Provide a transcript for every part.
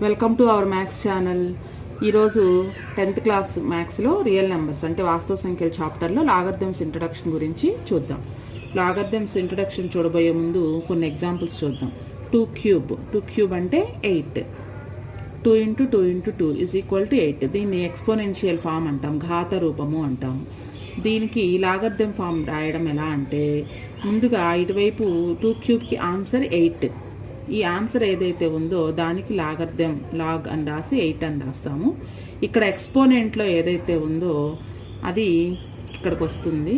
Welcome to our maths channel. ఈరోజు 10th class మ్యాథ్స్లో real numbers అంటే వాస్తవ సంఖ్యల చాప్టర్లో లాగర్థమ్స్ ఇంట్రడక్షన్ గురించి చూద్దాం. లాగర్థమ్స్ ఇంట్రడక్షన్ చూడబోయే ముందు కొన్ని ఎగ్జాంపుల్స్ చూద్దాం. 2 క్యూబ్ అంటే 8. 2 × 2 × 2 = 8. దీన్ని ఎక్స్పోనెన్షియల్ ఫామ్ అంటాం, ఘాత రూపము అంటాం. దీనికి లాగర్థం ఫామ్ రాయడం ఎలా అంటే, ముందుగా ఇటువైపు 2 క్యూబ్కి ఆన్సర్ 8. ఈ ఆన్సర్ ఏదైతే ఉందో దానికి లాగర్థం లాగ్ అని రాసి 8 అని రాస్తాము. ఇక్కడ ఎక్స్పోనెంట్లో ఏదైతే ఉందో అది ఇక్కడికి వస్తుంది.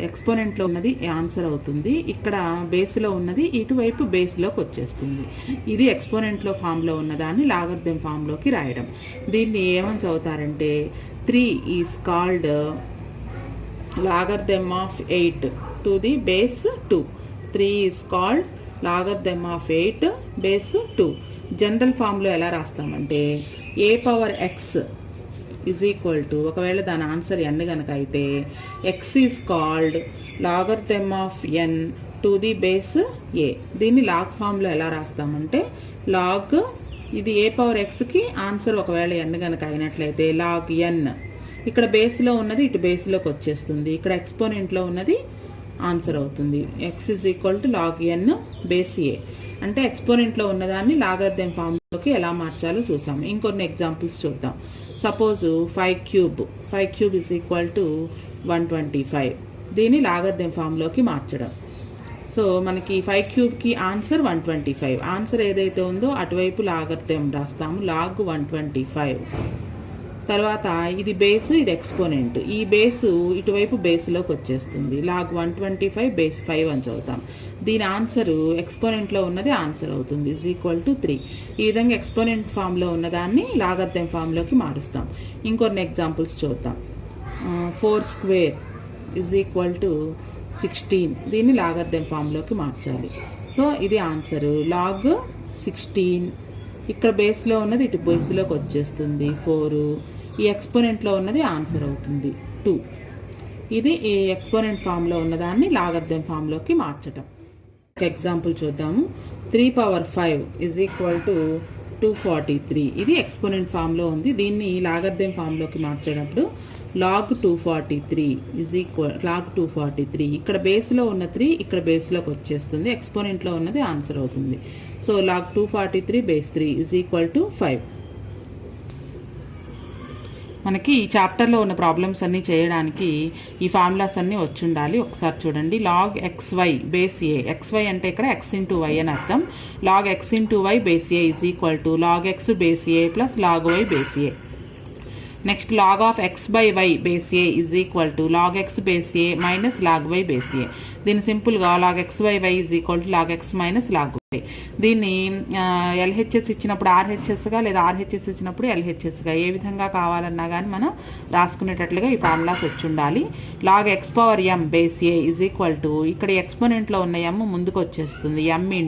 ఎక్స్పోనెంట్లో ఉన్నది ఆన్సర్ అవుతుంది. ఇక్కడ బేస్లో ఉన్నది ఇటువైపు బేస్లోకి వచ్చేస్తుంది. ఇది ఎక్స్పోనెంట్లో ఫామ్లో ఉన్నదాన్ని లాగర్థం ఫామ్లోకి రాయడం. దీన్ని ఏమని చదువుతారంటే 3 is called logarithm of 8 to the base 2. 3 is called logarithm of 8 base 2. General ఫామ్లో ఎలా రాస్తామంటే a⁻x = ఒకవేళ దాని ఆన్సర్ n కనుక అయితే x is called logarithm of n to the base a. దీన్ని లాగ్ ఫామ్లో ఎలా రాస్తామంటే లాగ్, ఇది a⁻xకి ఆన్సర్ ఒకవేళ n కనుక అయినట్లయితే లాగ్ n. ఇక్కడ బేస్లో ఉన్నది ఇటు బేస్లోకి వచ్చేస్తుంది. ఇక్కడ ఎక్స్పోనెంట్లో ఉన్నది ఆన్సర్ అవుతుంది. x = log n base a. అంటే ఎక్స్పోనెంట్లో ఉన్నదాన్ని లాగర్థం ఫామ్లోకి ఎలా మార్చాలో చూసాం. ఇంకొన్ని ఎగ్జాంపుల్స్ చూద్దాం. Suppose 5 cube = 125. దీన్ని లాగర్థం ఫామ్లోకి మార్చడం. సో మనకి 5 క్యూబ్కి ఆన్సర్ 125. ఆన్సర్ ఏదైతే ఉందో అటువైపు లాగర్థం రాస్తాము, లాగ్ 125. తర్వాత ఇది బేసు, ఇది ఎక్స్పోనెంట్. ఈ బేసు ఇటువైపు బేస్లోకి వచ్చేస్తుంది. లాగ్ 125 బేస్ 5 అని చదువుతాం. దీని ఆన్సరు ఎక్స్పోనెంట్లో ఉన్నది ఆన్సర్ అవుతుంది, =3. ఈ విధంగా ఎక్స్పోనెంట్ ఫామ్లో ఉన్నదాన్ని లాగర్థం ఫామ్లోకి మారుస్తాం. ఇంకొన్ని ఎగ్జాంపుల్స్ చూద్దాం. 4² = 16. దీన్ని లాగర్థం ఫామ్లోకి మార్చాలి. సో ఇది ఆన్సరు లాగ్ 16. ఇక్కడ బేస్లో ఉన్నది ఇటు బేస్లోకి వచ్చేస్తుంది 4. ఈ ఎక్స్పోనెంట్లో ఉన్నది ఆన్సర్ అవుతుంది 2. ఇది ఈ ఎక్స్పోనెంట్ ఫామ్లో ఉన్నదాన్ని లాగర్థం ఫామ్లోకి మార్చటం. ఒక ఎగ్జాంపుల్ చూద్దాము. 3⁵ = 243. ఇది ఎక్స్పోనెంట్ ఫామ్లో ఉంది. దీన్ని లాగర్థం ఫామ్లోకి మార్చేటప్పుడు లాగ్ 243 ఇక్కడ బేస్లో ఉన్న 3 ఇక్కడ బేస్లోకి వచ్చేస్తుంది. ఎక్స్పోనెంట్లో ఉన్నది ఆన్సర్ అవుతుంది. So log 243 base 3 = 5. మనకి ఈ చాప్టర్లో ఉన్న ప్రాబ్లమ్స్ అన్నీ చేయడానికి ఈ ఫార్ములాస్ అన్నీ వచ్చి ఉండాలి. ఒకసారి చూడండి. Log xy base a. xy అంటే ఇక్కడ x × y అని అర్థం. Log x × y base a = log x base a plus log y base a. Next log of x/y base a = log x base a minus log y base a. దీన్ని సింపుల్గా log x/y = log x minus log y. దీన్ని LHS ఇచ్చినప్పుడు RHSగా లేదా RHS ఇచ్చినప్పుడు LHSగా ఏ విధంగా కావాలన్నా కానీ మనం రాసుకునేటట్లుగా ఈ ఫార్ములాస్ వచ్చి ఉండాలి. లాగ్ x⁻m బేస్ a = ఇక్కడ ఎక్స్పోనెంట్లో ఉన్న m ముందుకు వచ్చేస్తుంది, m ×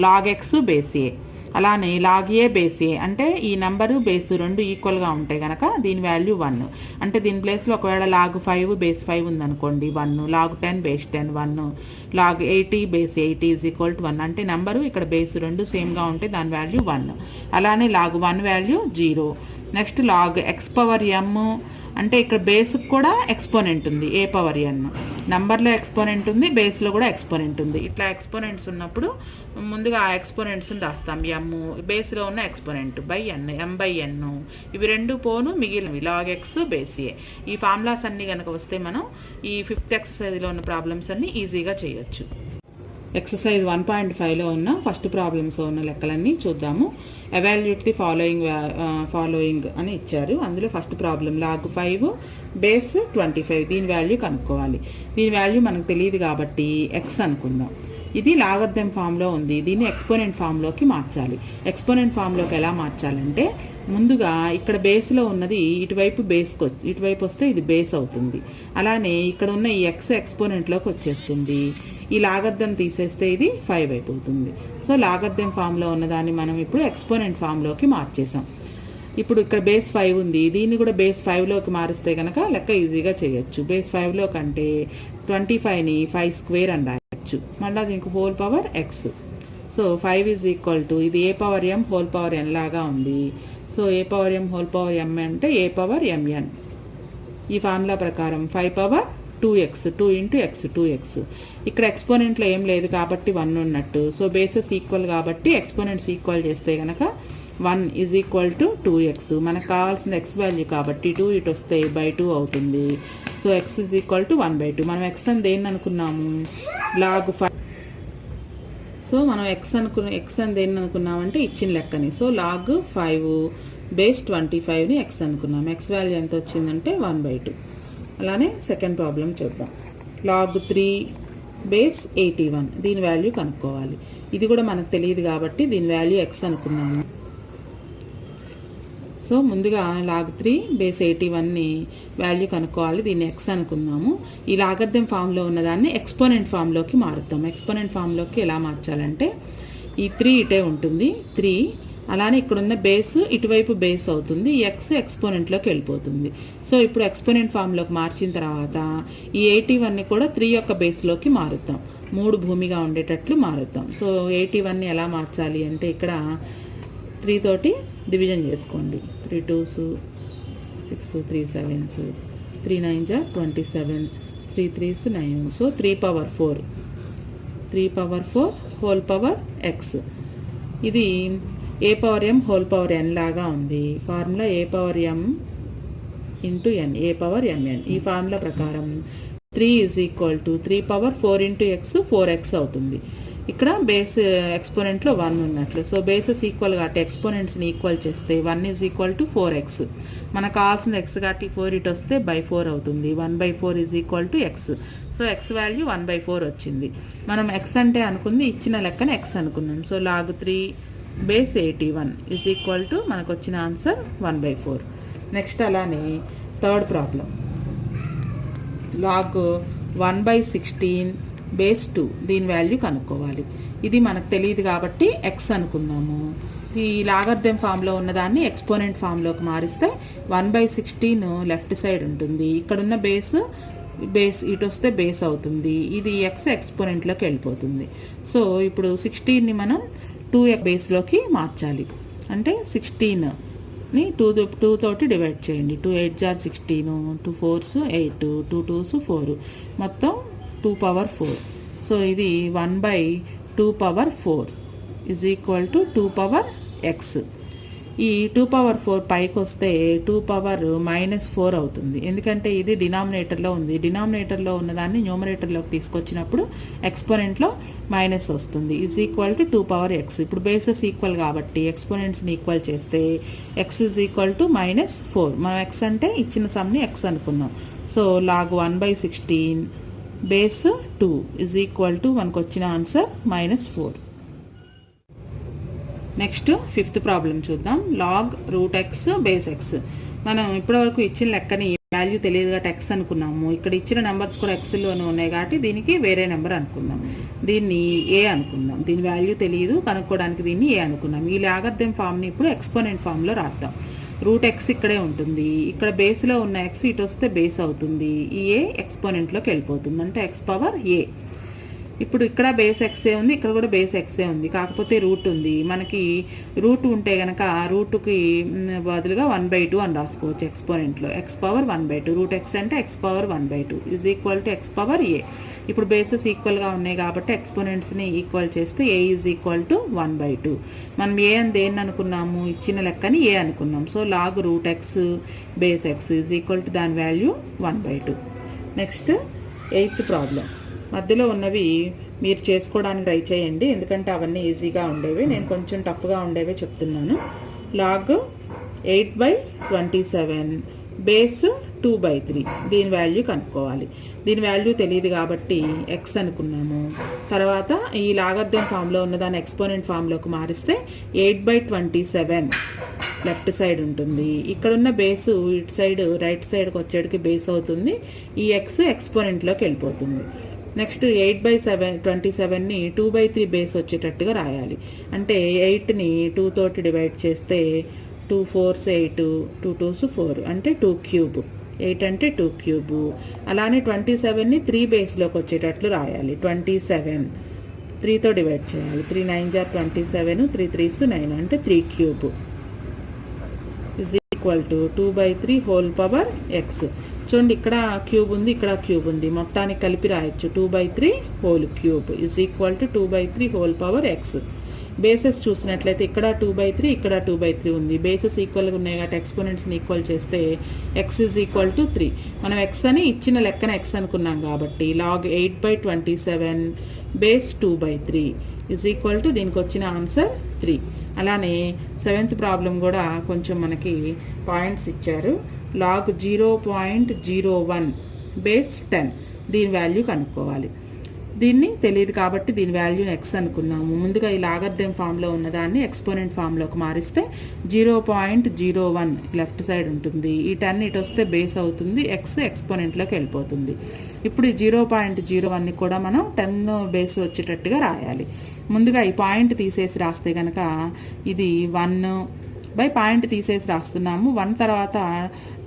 log x base a. అలానే లాగ్ ఏ బేస్ ఏ అంటే ఈ నెంబరు బేసు రెండు ఈక్వల్గా ఉంటాయి కనుక దీని వాల్యూ 1. అంటే దీని ప్లేస్లో ఒకవేళ లాగ్ 5 బేస్ 5 ఉందనుకోండి 1, లాగ్ 10 బేస్ 10 1, లాగ్ 80 బేస్ 80 = 1. అంటే నెంబరు ఇక్కడ బేసు రెండు సేమ్గా ఉంటే దాని వాల్యూ 1. అలానే log 1 value 0. Next log x⁻m అంటే ఇక్కడ బేస్కి కూడా ఎక్స్పోనెంట్ ఉంది, a⁻n. నంబర్లో ఎక్స్పోనెంట్ ఉంది, బేస్లో కూడా ఎక్స్పోనెంట్ ఉంది. ఇట్లా ఎక్స్పోనెంట్స్ ఉన్నప్పుడు ముందుగా ఆ ఎక్స్పోనెంట్స్ని రాస్తాం. m బేస్లో ఉన్న ఎక్స్పోనెంట్ n, m/n. ఇవి రెండు పోను మిగిలినవి లాగ్ x బేస్ a. ఈ ఫార్ములాస్ అన్నీ కనుక వస్తే మనం ఈ 5th ఎక్సర్సైజ్లో ఉన్న ప్రాబ్లమ్స్ అన్నీ ఈజీగా చేయొచ్చు. ఎక్సర్సైజ్ 1.5లో ఉన్న ఫస్ట్ ప్రాబ్లమ్స్ ఉన్న లెక్కలన్నీ చూద్దాము. ఎవాల్యుయేట్ ది ఫాలోయింగ్ అని ఇచ్చారు. అందులో ఫస్ట్ ప్రాబ్లం లాగ్ 5 బేస్ 25. దీని వాల్యూ కనుక్కోవాలి. దీని వాల్యూ మనకు తెలియదు కాబట్టి x అనుకుందాం. ఇది లాగర్థం ఫామ్లో ఉంది. దీన్ని ఎక్స్పోనెంట్ ఫామ్లోకి మార్చాలి. ఎక్స్పోనెంట్ ఫామ్లోకి ఎలా మార్చాలంటే ముందుగా ఇక్కడ బేస్లో ఉన్నది ఇటువైపు వస్తే ఇది బేస్ అవుతుంది. అలానే ఇక్కడ ఉన్న ఈ x ఎక్స్పోనెంట్లోకి వచ్చేస్తుంది. ఈ లాగర్థం తీసేస్తే ఇది 5 అయిపోతుంది. సో లాగర్థం ఫామ్లో ఉన్నదాన్ని మనం ఇప్పుడు ఎక్స్పోనెంట్ ఫామ్లోకి మార్చేసాం. ఇప్పుడు ఇక్కడ బేస్ 5 ఉంది, దీన్ని కూడా బేస్ 5లోకి మారిస్తే కనుక లెక్క ఈజీగా చేయొచ్చు. బేస్ 5లో కంటే 25ని 5² అని రాయొచ్చు. మళ్ళీ దీనికి whole power x. So 5 is equal to ఇది ఏ పవర్ ఎం హోల్ పవర్ ఎన్ లాగా ఉంది. సో ఏ పవర్ ఎం హోల్ పవర్ ఎం అంటే ఏ పవర్ ఎంఎన్. ఈ ఫార్ములా ప్రకారం 5 power 2x 2 into X 2x. ఇక్కడ ఎక్స్పోనెంట్లో ఏం లేదు కాబట్టి 1 ఉన్నట్టు. సో బేసెస్ ఈక్వల్ కాబట్టి ఎక్స్పోనెంట్స్ ఈక్వల్ చేస్తే కనుక 1 ఈజ్ ఈక్వల్ టు 2x. మనకు కావాల్సిన ఎక్స్ వాల్యూ కాబట్టి 2 ఇటు వస్తే బై 2 అవుతుంది. So X is equal to 1/2. మనం ఎక్స్ అని దేన్ని అనుకున్నాము? లాగ్ 5. సో మనం ఎక్స్ అని దేన్ని అనుకున్నామంటే ఇచ్చిన లెక్కని. సో లాగ్ 5 బేస్ 25ని ఎక్స్ అనుకున్నాం. ఎక్స్ వాల్యూ ఎంత వచ్చిందంటే 1/2. అలానే సెకండ్ ప్రాబ్లం చూద్దాం. లాగ్ 3 బేస్ 81 దీని వాల్యూ కనుక్కోవాలి. ఇది కూడా మనకు తెలియదు కాబట్టి దీని వాల్యూ ఎక్స్ అనుకున్నాము. సో ముందుగా లాగ్ 3 బేస్ 81ని వాల్యూ కనుక్కోవాలి. దీన్ని ఎక్స్ అనుకుందాము. ఈ లాగర్థం ఫామ్లో ఉన్నదాన్ని ఎక్స్పోనెంట్ ఫామ్లోకి మారుతాం. ఎక్స్పోనెంట్ ఫామ్లోకి ఎలా మార్చాలంటే ఈ 3 ఇటే ఉంటుంది 3, అలానే ఇక్కడున్న బేస్ ఇటువైపు బేస్ అవుతుంది. ఎక్స్ ఎక్స్పోనెంట్లోకి వెళ్ళిపోతుంది. సో ఇప్పుడు ఎక్స్పోనెంట్ ఫామ్లోకి మార్చిన తర్వాత ఈ 81ని కూడా 3 యొక్క బేస్లోకి మారుతాం. 3 భూమిగా ఉండేటట్లు మారుతాం. సో 81ని ఎలా మార్చాలి అంటే ఇక్కడ 3 తోటి డివిజన్ చేసుకోండి. 3 2s 6 3 7s 3 9s 27 3 3s 9. So 3 power 4 whole power X. ఇది ఏ పవర్ ఎం హోల్ పవర్ ఎన్ లాగా ఉంది. ఫార్ములా ఏ పవర్ ఎం ఇంటూ ఎన్, ఏ పవర్ ఎంఎన్. ఈ ఫార్ములా ప్రకారం 3 is equal to 3 power 4 into X 4x అవుతుంది. ఇక్కడ బేస్ ఎక్స్పోనెంట్లో 1 ఉన్నట్లు. సో బేసెస్ ఈక్వల్ కాబట్టి ఎక్స్పోనెంట్స్ని ఈక్వల్ చేస్తే 1 ఈజ్ ఈక్వల్ టు 4x. మనకు కావాల్సిన ఎక్స్ కాబట్టి 4 ఇటు వస్తే బై 4 అవుతుంది. 1/4 is equal to X. So X value 1/4 వచ్చింది. మనం ఎక్స్ అంటే అనుకుంది ఇచ్చిన లెక్కన ఎక్స్ అనుకున్నాం. So log 3 base 81 is equal to మనకు వచ్చిన ఆన్సర్ 1/4. నెక్స్ట్ అలానే థర్డ్ ప్రాబ్లం లాగ్ 1/16 బేస్ 2 దీని వాల్యూ కనుక్కోవాలి. ఇది మనకు తెలియదు కాబట్టి ఎక్స్ అనుకున్నాము. ఈ లాగర్థం ఫామ్లో ఉన్నదాన్ని ఎక్స్పోనెంట్ ఫామ్లోకి మారిస్తే 1/16 లెఫ్ట్ సైడ్ ఉంటుంది. ఇక్కడున్న బేస్ ఇటు వస్తే బేస్ అవుతుంది. ఇది ఎక్స్ ఎక్స్పోనెంట్లోకి వెళ్ళిపోతుంది. సో ఇప్పుడు 16ని మనం 2 బేస్లోకి మార్చాలి. అంటే 16ని 2 తోటి డివైడ్ చేయండి. 2 8s 16, 2 4s 8, 2 2s 4, మొత్తం 2 పవర్ 4. సో ఇది 1/2 power 4 is equal to 2 power X. ఈ 2 పవర్ 4 పైకి వస్తే 2 పవర్ -4 అవుతుంది. ఎందుకంటే ఇది డినామినేటర్లో ఉంది. డినామినేటర్లో ఉన్నదాన్ని న్యూమరేటర్లోకి తీసుకొచ్చినప్పుడు ఎక్స్పోనెంట్లో మైనస్ వస్తుంది. Is equal to 2 power x. ఇప్పుడు బేసెస్ ఈక్వల్ కాబట్టి ఎక్స్పోనెంట్స్ని ఈక్వల్ చేస్తే ఎక్స్ ఈజ్ ఈక్వల్ టు -4. మనం ఎక్స్ అంటే ఇచ్చిన సమ్ని ఎక్స్ అనుకున్నాం. So log 1/16 base 2 is equal to మనకు వచ్చిన ఆన్సర్ -4. నెక్స్ట్ ఫిఫ్త్ ప్రాబ్లం చూద్దాం. Log √x base x. మనం ఇప్పటివరకు ఇచ్చిన లెక్కని వాల్యూ తెలియదు కాబట్టి ఎక్స్ అనుకున్నాము. ఇక్కడ ఇచ్చిన నెంబర్స్ కూడా ఎక్స్లోనే ఉన్నాయి కాబట్టి దీనికి వేరే నెంబర్ అనుకుందాం. దీన్ని ఏ అనుకుందాం. దీని వాల్యూ తెలియదు కనుక్కోవడానికి దీన్ని ఏ అనుకున్నాం. ఈ లాగర్థం ఫామ్ని ఇప్పుడు ఎక్స్పోనెంట్ ఫామ్లో రాద్దాం. √x ఇక్కడే ఉంటుంది. ఇక్కడ బేస్లో ఉన్న ఎక్స్ ఇటు వస్తే బేస్ అవుతుంది. ఈ ఏ ఎక్స్పోనెంట్లోకి వెళ్ళిపోతుంది. అంటే ఎక్స్ పవర్ ఏ. ఇప్పుడు ఇక్కడ బేస్ ఎక్సే ఉంది, ఇక్కడ కూడా బేస్ ఎక్సే ఉంది, కాకపోతే రూట్ ఉంది. మనకి రూట్ ఉంటే కనుక రూట్కి బదులుగా 1/2 అని రాసుకోవచ్చు ఎక్స్పోనెంట్లో. ఎక్స్ పవర్ 1/2 √x అంటే x power 1/2 is equal to x power a. ఇప్పుడు బేసెస్ ఈక్వల్గా ఉన్నాయి కాబట్టి ఎక్స్పోనెంట్స్ని ఈక్వల్ చేస్తే ఏ ఈజ్ ఈక్వల్ టు 1/2. మనం ఏ అని దేన్ని అనుకున్నాము? ఇచ్చిన లెక్కని ఏ అనుకున్నాం. So log √x base x is equal to దాని వాల్యూ 1/2. Next 8th problem. మధ్యలో ఉన్నవి మీరు చేసుకోవడానికి ట్రై చేయండి, ఎందుకంటే అవన్నీ ఈజీగా ఉండేవి. నేను కొంచెం టఫ్గా ఉండేవే చెప్తున్నాను. లాగ్ 8/27 బేస్ 2/3 దీని వాల్యూ కనుక్కోవాలి. దీని వాల్యూ తెలియదు కాబట్టి ఎక్స్ అనుకున్నాము. తర్వాత ఈ లాగర్థం ఫామ్లో ఉన్నదాన్ని ఎక్స్పోనెంట్ ఫామ్లోకి మారిస్తే 8/27 లెఫ్ట్ సైడ్ ఉంటుంది. ఇక్కడున్న బేసు ఇటు సైడ్ రైట్ సైడ్కి వచ్చేటికి బేస్ అవుతుంది. ఈ ఎక్స్ ఎక్స్పోనెంట్లోకి వెళ్ళిపోతుంది. నెక్స్ట్ 8/27ని 2/3 బేస్ వచ్చేటట్టుగా రాయాలి. అంటే 8ని 2 తోటి డివైడ్ చేస్తే 2 4s 8, 2 2s 4 అంటే 2 క్యూబ్. 8 అంటే 2 క్యూబ్. అలానే 27ని 3 బేస్లోకి వచ్చేటట్లు రాయాలి. 27 3తో డివైడ్ చేయాలి. 3 9 జా 27, 3 3s 9 అంటే 3 cube is equal to 2/3 whole power X. చూడండి ఇక్కడ క్యూబ్ ఉంది, ఇక్కడ క్యూబ్ ఉంది, మొత్తానికి కలిపి రాయొచ్చు. 2/3 whole cube is equal to 2/3 whole power X. Bases చూసినట్లయితే ఇక్కడ 2/3, ఇక్కడ 2/3 ఉంది. బేసెస్ ఈక్వల్గా ఉన్నాయి కాబట్టి ఎక్స్పోనెంట్స్ని ఈక్వల్ చేస్తే ఎక్స్ ఈజ్ ఈక్వల్ టు 3. మనం ఎక్స్ అని ఇచ్చిన లెక్కన ఎక్స్ అనుకున్నాం కాబట్టి log 8/27 base 2/3 is equal to దీనికి వచ్చిన ఆన్సర్ 3. అలానే 7th ప్రాబ్లం కూడా కొంచెం మనకి పాయింట్స్ ఇచ్చారు. లాగ్ 0.01 బేస్ 10 దీని వాల్యూ కనుక్కోవాలి. దీన్ని తెలియదు కాబట్టి దీని వాల్యూని ఎక్స్ అనుకున్నాము. ముందుగా ఈ లాగర్థం ఫామ్లో ఉన్నదాన్ని ఎక్స్పోనెంట్ ఫామ్లోకి మారిస్తే 0.01 లెఫ్ట్ సైడ్ ఉంటుంది. ఈ 10 ఇటు వస్తే బేస్ అవుతుంది, ఎక్స్ ఎక్స్పోనెంట్లోకి వెళ్ళిపోతుంది. ఇప్పుడు ఈ 0.01ని కూడా మనం 10 బేస్ వచ్చేటట్టుగా రాయాలి. ముందుగా ఈ పాయింట్ తీసేసి రాస్తే కనుక ఇది 1 బై పాయింట్ తీసేసి రాస్తున్నాము. 1 తర్వాత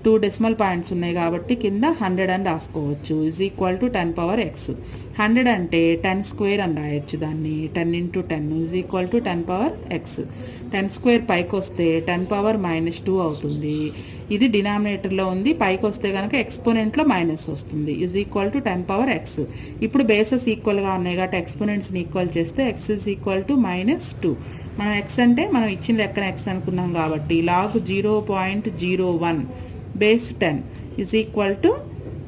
2 డెసిమల్ పాయింట్స్ ఉన్నాయి కాబట్టి కింద 100 అని రాసుకోవచ్చు. Is equal to 10 power X. 100 అంటే 10 స్క్వేర్ అని రాయొచ్చు దాన్ని. 10 × 10 is equal to 10 power X. 10 square పైకి వస్తే 10 పవర్ -2 అవుతుంది. ఇది డినామినేటర్లో ఉంది, పైకి వస్తే కనుక ఎక్స్పోనెంట్లో మైనస్ వస్తుంది. Is equal to 10 power x. ఇప్పుడు బేసెస్ ఈక్వల్గా ఉన్నాయి కాబట్టి ఎక్స్పోనెంట్స్ని ఈక్వల్ చేస్తే ఎక్స్ ఈజ్ ఈక్వల్ టు -2. మనం ఎక్స్ అంటే మనం ఇచ్చిన లెక్కన ఎక్స్ అనుకున్నాం కాబట్టి log 0.01 base 10 is equal to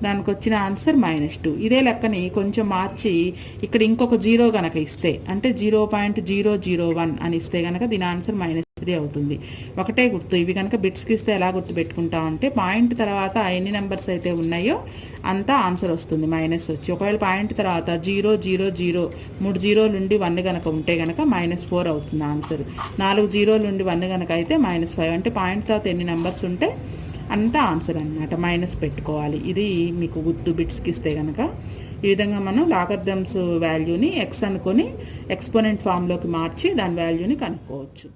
దానికి వచ్చిన ఆన్సర్ -2. ఇదే లెక్కని కొంచెం మార్చి ఇక్కడ ఇంకొక 0 కనుక ఇస్తే అంటే 0.001 అని ఇస్తే కనుక దీని ఆన్సర్ -3 అవుతుంది. ఒకటే గుర్తు. ఇవి కనుక బిట్స్కి ఇస్తే ఎలా గుర్తు పెట్టుకుంటామంటే పాయింట్ తర్వాత ఎన్ని నెంబర్స్ అయితే ఉన్నాయో అంతా ఆన్సర్ వస్తుంది మైనస్ వచ్చి. ఒకవేళ పాయింట్ తర్వాత 0 0 0 3 జీరోలు నుండి 1 కనుక ఉంటే కనుక -4 అవుతుంది ఆన్సర్. 4 జీరోలు నుండి 1 కనుక అయితే -5. అంటే పాయింట్ తర్వాత ఎన్ని నెంబర్స్ ఉంటే అంతా ఆన్సర్ అనమాట. మైనస్ పెట్టుకోవాలి. ఇది మీకు గుర్తు బిట్స్కి ఇస్తే కనుక. ఈ విధంగా మనం లాగర్థమ్స్ వాల్యూని ఎక్స్ అనుకొని ఎక్స్పోనెంట్ ఫామ్లోకి మార్చి దాని వాల్యూని కనుక్కోవచ్చు.